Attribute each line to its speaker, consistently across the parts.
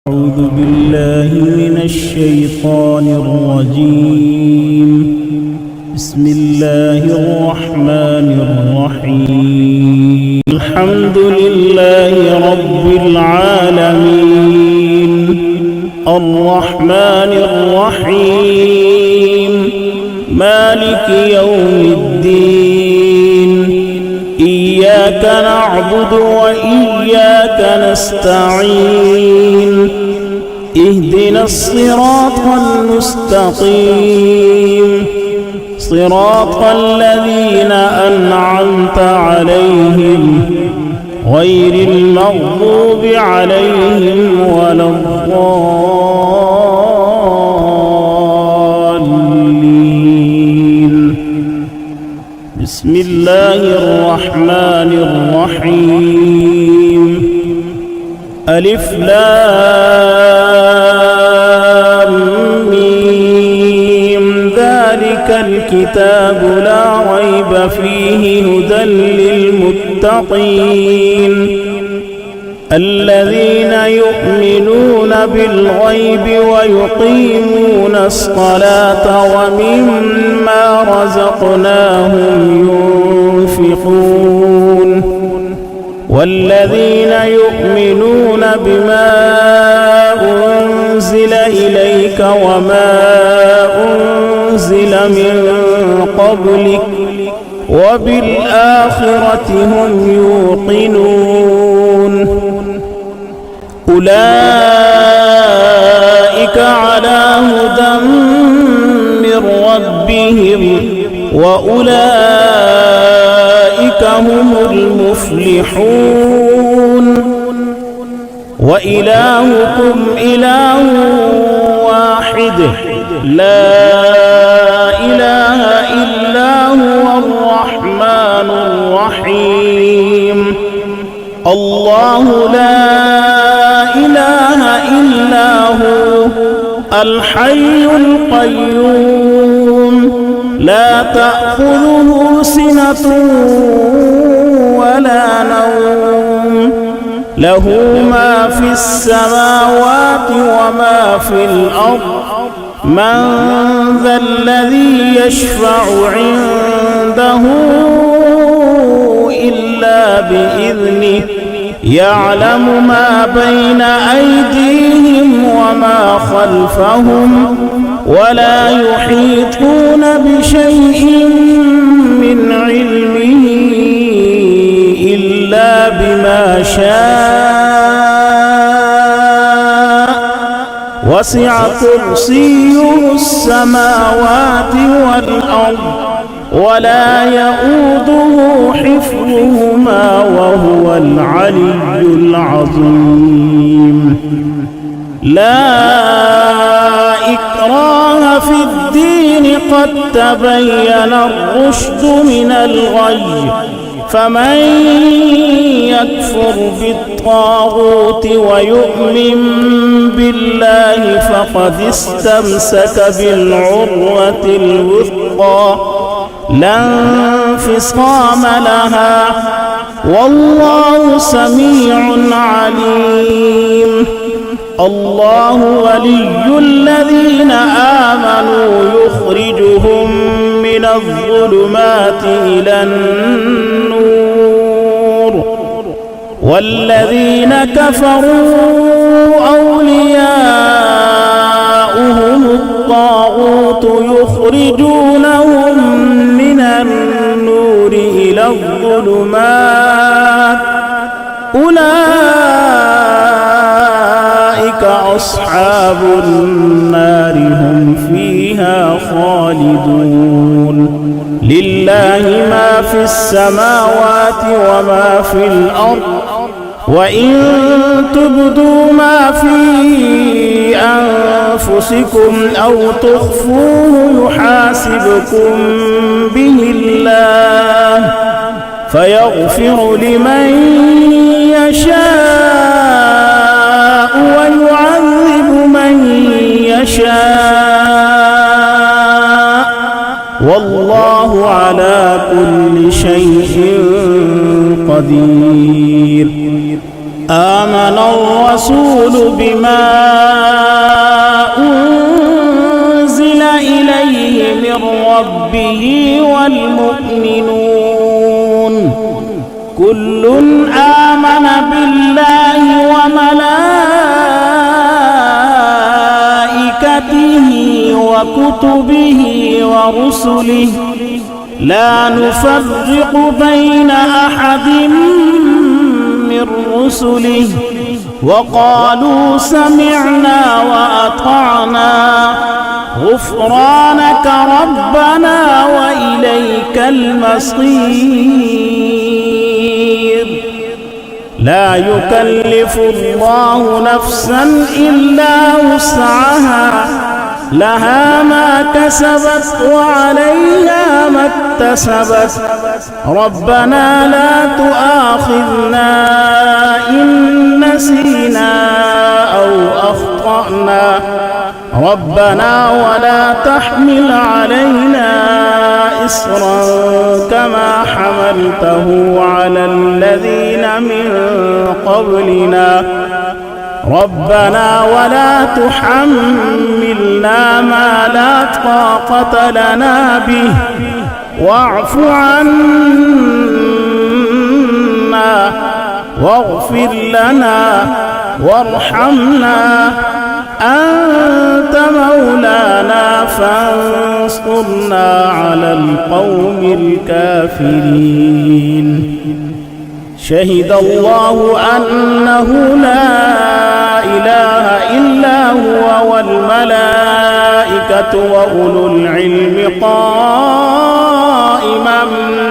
Speaker 1: أعوذ بالله من الشيطان الرجيم. بسم الله الرحمن الرحيم. الحمد لله رب العالمين الرحمن الرحيم مالك يوم الدين. إياك نعبد وإياك نستعين. اهدنا الصراط المستقيم صراط الذين أنعمت عليهم غير المغضوب عليهم ولا الضالين. بسم الله الرحمن الرحيم. ألف لام ميم. ذلك الكتاب لا ريب فيه هدى للمتقين الذين يؤمنون بالغيب ويقيمون الصلاة ومما رزقناهم ينفقون والذين يؤمنون بما أنزل إليك وما أنزل من قبلك وبالآخرة هم يوقنون. أولئك على هدى من ربهم وأولئك هم المفلحون. وإلهكم إله واحد لا إله إلا هو الرحمن الرحيم. الله لا إله إلا هو الحي القيوم لا تأخذه سنة ولا نوم له ما في السماوات وما في الأرض. من ذا الذي يشفع عنده إلا بإذنه يعلم ما بين أيديهم وما خلفهم ولا يحيطون بشيء من علمه إلا بما شاء. وسع كرسيه السماوات والأرض ولا يؤوده حفظهما وهو العلي العظيم. لا إكراه في الدين قد تبين الرشد من الغي. فمن يكفر بالطاغوت ويؤمن بالله فقد استمسك بالعروة الوثقى لا انفصام لها والله سميع عليم. الله ولي الذين آمنوا يخرجهم من الظلمات إلى النور والذين كفروا أولياؤهم الطاغوت يخرجونهم من النور إلى الظلمات. أولئك أصحاب النار هم فيها خالدون. لله ما في السماوات وما في الأرض وإن تبدوا ما في أنفسكم أو تخفوه يحاسبكم به الله فيغفر لمن يشاء ويعذب من يشاء والله على كل شيء قدير. آمن الرسول بما أنزل إليه من ربه والمؤمنون كل آمن بالله وملائكته وكتبه ورسله لا نفرق بين أحد من رسله وقالوا سمعنا وأطعنا غفرانك ربنا وإليك المصير لا يكلف الله نفسا إلا وسعها لها ما كسبت وعليها ما اكتسبت ربنا لا تؤاخذنا إن نسينا أو أخطأنا ربنا ولا تحمل علينا إصرا كما حملته على الذين من قبلنا ربنا ولا تحملنا ما لا طاقة لنا به واعف عنا واغفر لنا وارحمنا أنت مولانا فانصرنا على القوم الكافرين شهد الله أنه لا إله إلا هو والملائكة وأولو العلم قائما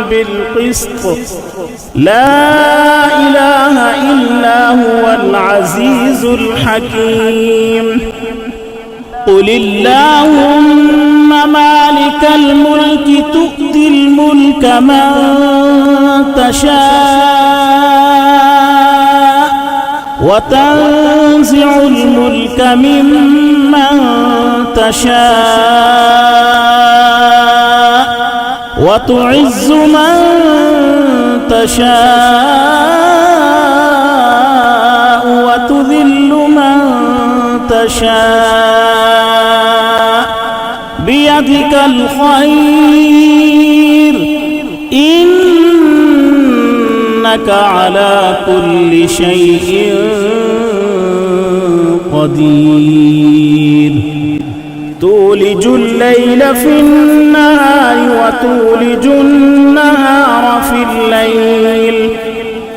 Speaker 1: بالقسط لا إله إلا هو العزيز الحكيم قل اللهم مالك الملك تؤتي الملك من تشاء وتنزع الملك ممن تشاء وتعز من تشاء وتذل من تشاء بيدك الخير إنك على كل شيء قدير تولج الليل في النهار وتولج النهار في الليل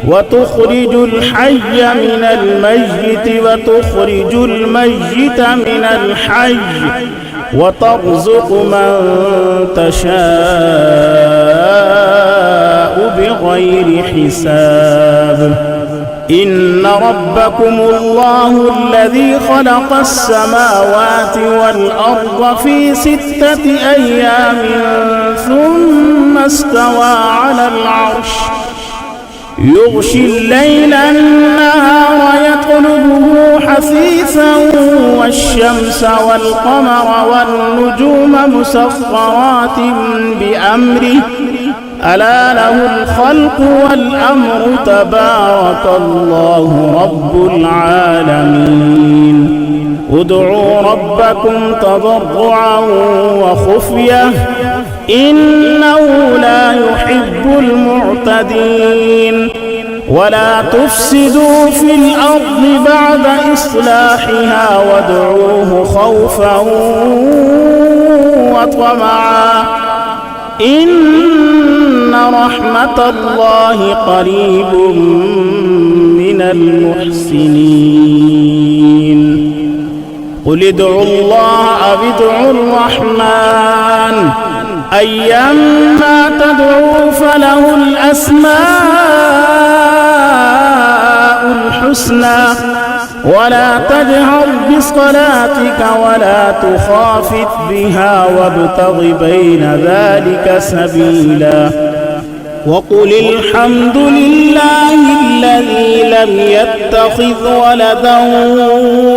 Speaker 1: وتخرج الحي من الميت وتخرج الميت من الحي وترزق من تشاء بغير حساب إن ربكم الله الذي خلق السماوات والأرض في 6 أيام ثم استوى على العرش يغشي الليل النهار يطلبه حثيثا والشمس والقمر والنجوم مسخرات بأمره ألا له الخلق والأمر تبارك الله رب العالمين ادعوا ربكم تضرعا وخفية إنه لا يحب المعتدين ولا تفسدوا في الأرض بعد إصلاحها وادعوه خوفا وطمعا إن رحمة الله قريب من المحسنين قل ادعوا الله أو ادعوا الرحمن أيما تدعوا فله الأسماء الحسنى ولا تجهر بصلاتك ولا تخافت بها وابتغ بين ذلك سبيلا وقل الحمد لله الذي لم يتخذ ولدا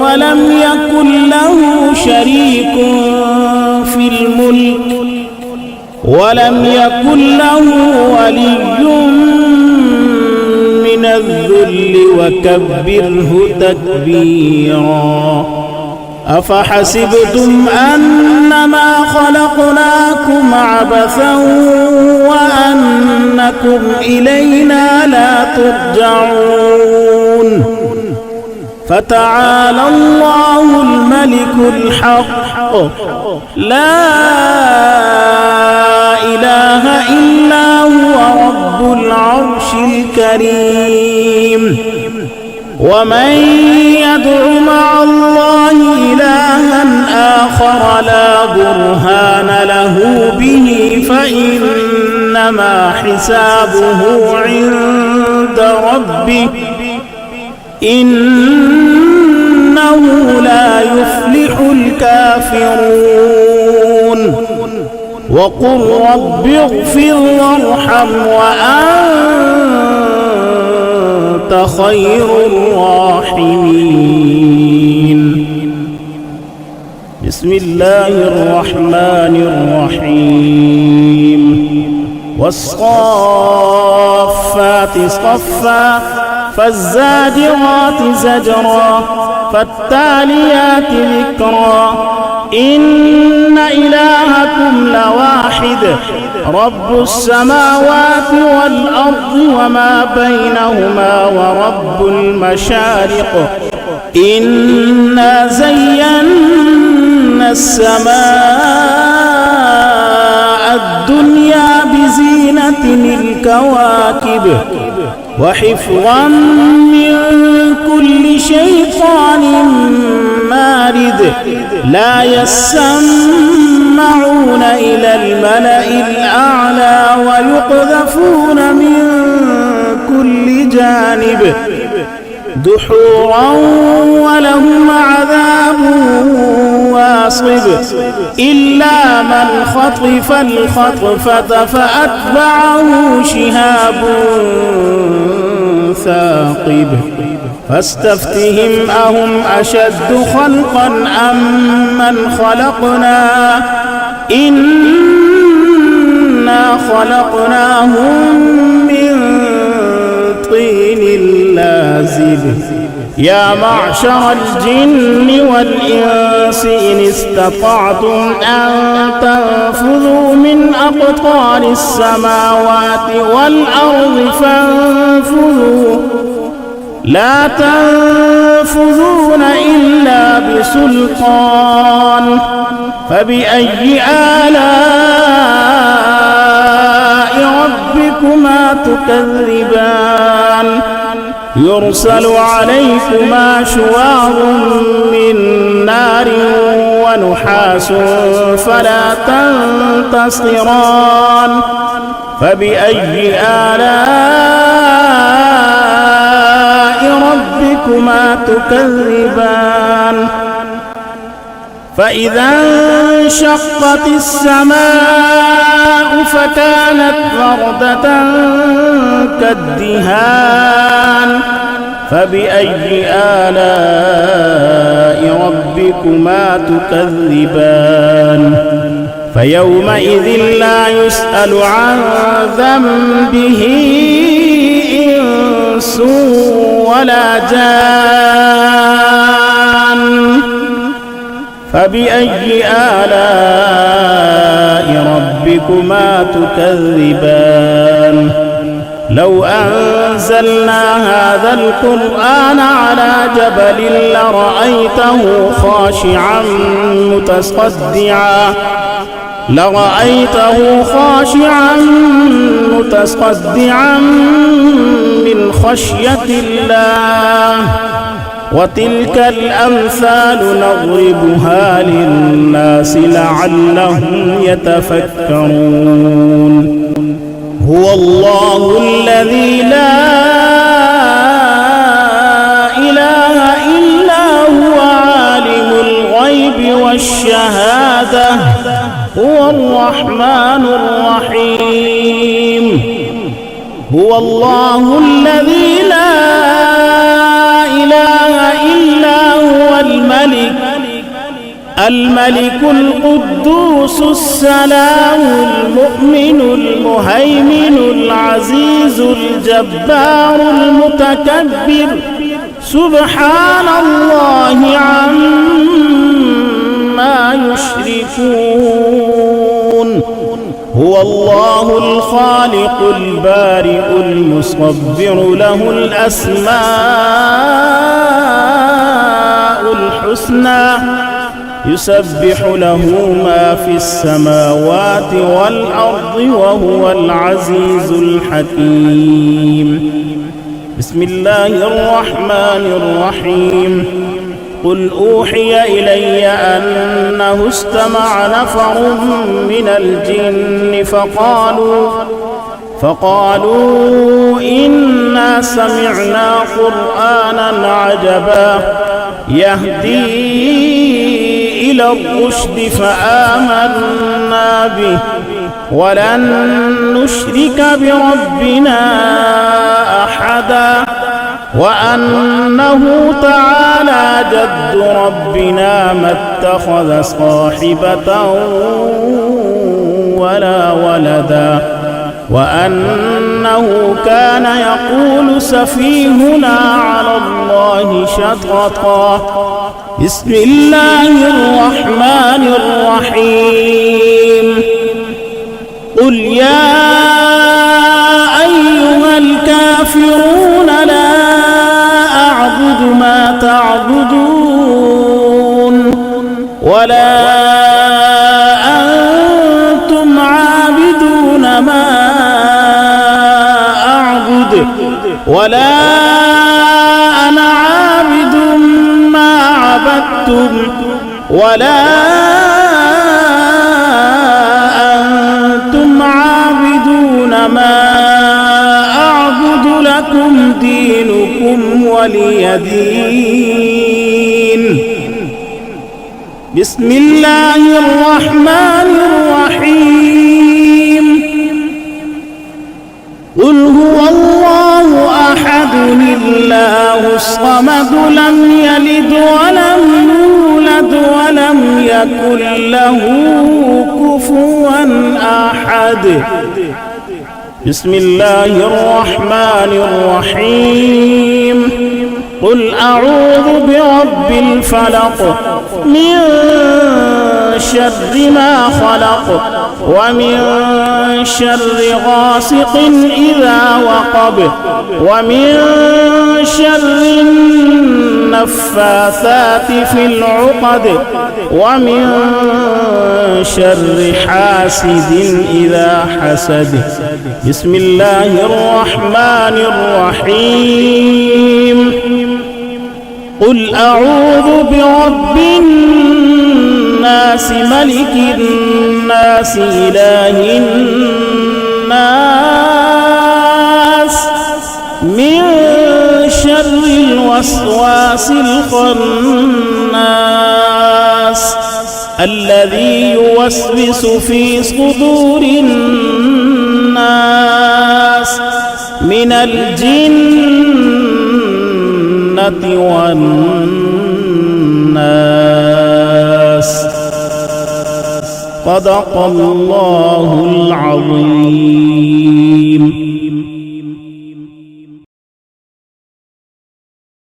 Speaker 1: ولم يكن له شريك في الملك ولم يكن له ولي من الذل وكبره تكبيرا. أفحسبتم أنما خلقناكم عبثا وأنكم إلينا لا ترجعون. فتعالى الله الملك الحق لا إله إلا هو رب العرش الكريم. ومن يدع مع الله إلها آخر لا برهان له به فإنما حسابه عند ربه إنه لا يفلح الكافرون. وقل رب اغفر وارحم وأنت خير الراحمين. بسم الله الرحمن الرحيم. والصافات صفا فالزاجرات زجرا فالتاليات ذكرا إن إلهكم لواحد رب السماوات والأرض وما بينهما ورب المشارق إنا زينا السماء الدنيا بزينة الكواكب وحفظا من كل شيطان مارد لا يسمعون إلى الملأ الأعلى ويقذفون من كل جانب دحورا ولهم عذاب واصب إلا من خطف الخطفة فأتبعه شهاب ثاقب فاستفتهم أهم أشد خلقا أم من خلقنا إنا خلقناهم من طين لازب يا معشر الجن والإنس إن استطعتم أن تنفذوا من أقطار السماوات والأرض فانفذوا لا تنفذون إلا بسلطان فبأي آلاء ربكما تكذبان يرسل عليكما شواظ من نار ونحاس فلا تنتصران فبأي آلاء ربكما تكذبان فإذا انشقت السماء فكانت وردة كالدهان فبأي آلاء ربكما تكذبان فيومئذ لا يسأل عن ذنبه إنس ولا جان فبأي آلاء ربكما تكذبان لو أنزلنا هذا القرآن على جبل لرأيته خاشعا متصدعا من خشية الله وتلك الأمثال نضربها للناس لعلهم يتفكرون هو الله الذي لا إله إلا هو عالم الغيب والشهادة هو الرحمن الرحيم هو الله الذي لا إله إلا هو الملك الملك القدوس السلام المؤمن المهيمن العزيز الجبار المتكبر سبحان الله عما يشركون هو الله الخالق البارئ المصور له الأسماء الحسنى يسبح له ما في السماوات والأرض وهو العزيز الحكيم بسم الله الرحمن الرحيم قل أوحي إلي أنه استمع نفر من الجن فقالوا إنا سمعنا قرآنا عجبا يهدي إلى الرشد فآمنا به ولن نشرك بربنا أحدا وأنه تعالى جد ربنا ما اتخذ صاحبة ولا ولدا وأنه كان يقول سفيهنا على الله شططا بسم الله الرحمن الرحيم قل يا أيها الكافرون لا أعبد ما تعبدون ولا أنتم عابدون ما أعبد ولا أنا عابد ما عبدتم ولا أنتم عابدون ما أعبد لكم دينكم ولي دين بسم الله الرحمن الرحيم قل هو الله أحد الله الصمد لم يلد ولم يولد ولم يكن له كفوا أحد بسم الله الرحمن الرحيم قل أعوذ برب الفلق من شر ما خلق ومن شر غاسق إذا وقب ومن شر النفاثات في العقد ومن شر حاسد إذا حسد بسم الله الرحمن الرحيم قل أعوذ برب الناس ملك الناس إله الناس من شر الوسواس الخناس الذي يوسوس في صدور الناس من الجنة والناس صدق الله العظيم.